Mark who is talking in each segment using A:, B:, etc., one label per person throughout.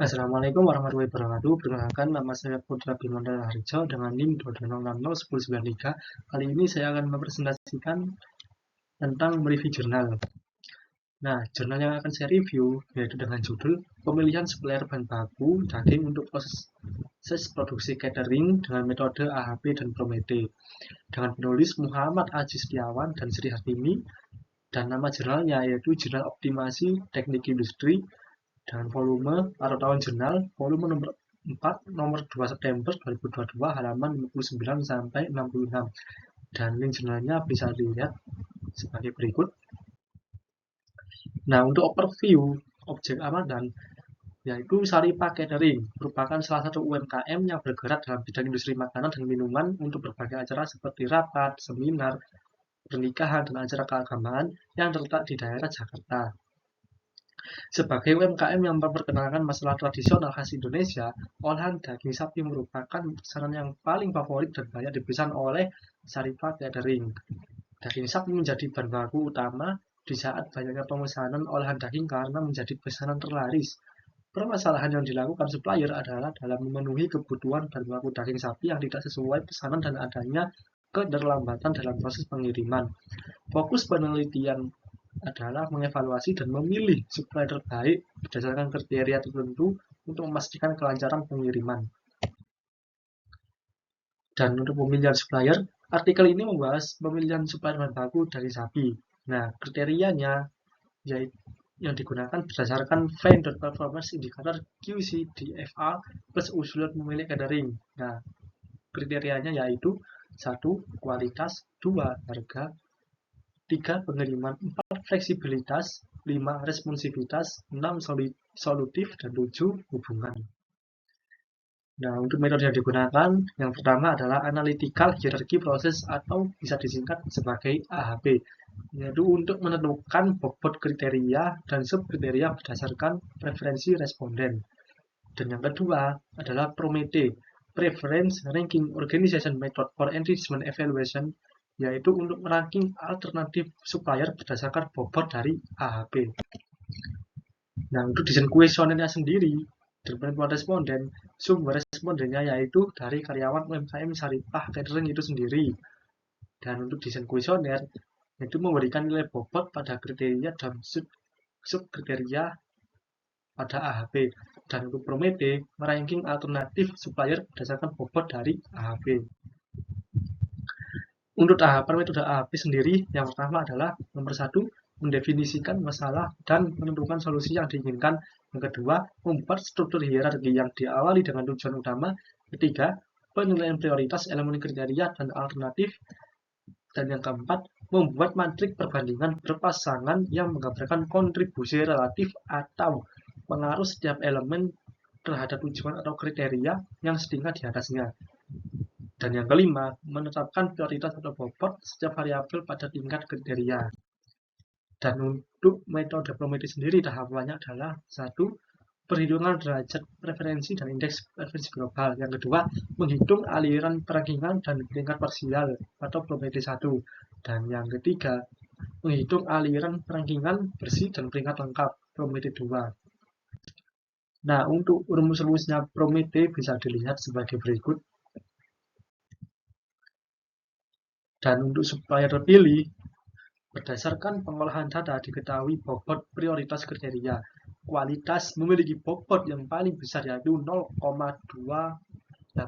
A: Assalamualaikum warahmatullahi wabarakatuh. Perkenalkan, nama saya Putra Bimanda Harjo dengan NIM 2266093. Kali ini saya akan mempresentasikan tentang mereview jurnal. Nah, jurnal yang akan saya review yaitu dengan judul Pemilihan Supplier Bahan Baku Daging untuk Proses Produksi Catering dengan Metode AHP dan Promete. Dengan penulis Muhammad Aji Setiawan dan Sri Hartini, dan nama jurnalnya yaitu Jurnal Optimasi Teknik Industri dengan volume atau tahun jurnal volume nomor 4 nomor 2 September 2022 halaman 59 sampai 66, dan link jurnalnya bisa dilihat sebagai berikut. Nah, untuk overview objek amatan yaitu Saripah Catering merupakan salah satu UMKM yang bergerak dalam bidang industri makanan dan minuman untuk berbagai acara seperti rapat, seminar, pernikahan, dan acara keagamaan yang terletak di daerah Jakarta. Sebagai UMKM yang memperkenalkan masalah tradisional khas Indonesia, olahan daging sapi merupakan pesanan yang paling favorit dan banyak dipesan oleh Saripah Catering. Daging sapi menjadi bahan baku utama di saat banyaknya pemesanan olahan daging karena menjadi pesanan terlaris. Permasalahan yang dilakukan supplier adalah dalam memenuhi kebutuhan bahan baku daging sapi yang tidak sesuai pesanan dan adanya keterlambatan dalam proses pengiriman. Fokus penelitian adalah mengevaluasi dan memilih supplier terbaik berdasarkan kriteria tertentu untuk memastikan kelancaran pengiriman. Dan untuk pemilihan supplier, artikel ini membahas pemilihan supplier bahan baku dari sapi. Nah, kriterianya yaitu yang digunakan berdasarkan Vendor Performance Indicator QCDFA plus usulan pemilik catering. Nah, kriterianya yaitu 1. Kualitas, 2. Harga, 3. Pengiriman, 4. Fleksibilitas, 5. Responsivitas, 6. Solutif, dan 7. Hubungan. Nah, untuk metode yang digunakan, yang pertama adalah Analytical Hierarchy Process atau bisa disingkat sebagai AHP, yaitu untuk menentukan bobot kriteria dan subkriteria berdasarkan preferensi responden. Dan yang kedua adalah Promete, Preference Ranking Organization Method for Engagement Evaluation, yaitu untuk meranking alternatif supplier berdasarkan bobot dari AHP. Nah, untuk desain kuesionernya sendiri dan penentuan responden, sumber respondennya yaitu dari karyawan UMKM Saripah Catering itu sendiri. Dan untuk desain kuesioner, itu memberikan nilai bobot pada kriteria dan subkriteria pada AHP. Dan untuk Promete, meranking alternatif supplier berdasarkan bobot dari AHP. Untuk tahapan metode AHP sendiri, yang pertama adalah nomor 1, mendefinisikan masalah dan menentukan solusi yang diinginkan. Yang kedua, membuat struktur hierarki yang diawali dengan tujuan utama. Ketiga, penilaian prioritas elemen kriteria dan alternatif. Dan yang keempat, membuat matrik perbandingan berpasangan yang menggambarkan kontribusi relatif atau pengaruh setiap elemen terhadap tujuan atau kriteria yang setingkat di atasnya. Dan yang kelima, menetapkan prioritas atau bobot setiap variabel pada tingkat kriteria. Dan untuk metode Promete sendiri, tahapannya adalah 1. Perhitungan derajat preferensi dan indeks preferensi global. Yang kedua, menghitung aliran perankingan dan tingkat parsial atau Promete 1. Dan yang ketiga, menghitung aliran perankingan bersih dan peringkat lengkap Promete 2. Nah, untuk rumus-rumusnya Promete bisa dilihat sebagai berikut. Dan untuk supplier terpilih, berdasarkan pengolahan data diketahui bobot prioritas kriteria. Kualitas memiliki bobot yang paling besar yaitu 0,2844.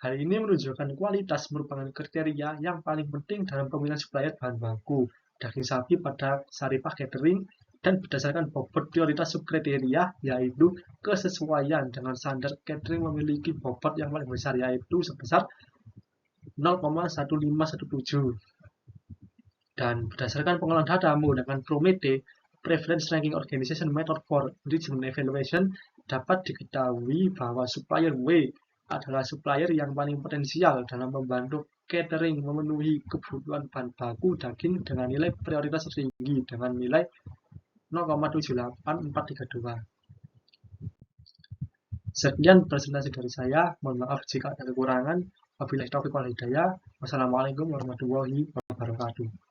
A: Hal ini menunjukkan kualitas merupakan kriteria yang paling penting dalam pemilihan supplier bahan baku daging sapi pada Saripah Catering, dan berdasarkan bobot prioritas subkriteria yaitu kesesuaian dengan standar catering memiliki bobot yang paling besar yaitu sebesar 0,1517. Dan berdasarkan pengolahan data menggunakan Promete, Preference Ranking Organization Method for Engagement Evaluation, dapat diketahui bahwa supplier W adalah supplier yang paling potensial dalam membantu catering memenuhi kebutuhan bahan baku daging dengan nilai prioritas tinggi dengan nilai 0,78432. Sekian presentasi dari saya. Mohon maaf jika ada kekurangan. Wabillahi taufiq wal hidayah. Wassalamualaikum warahmatullahi wabarakatuh.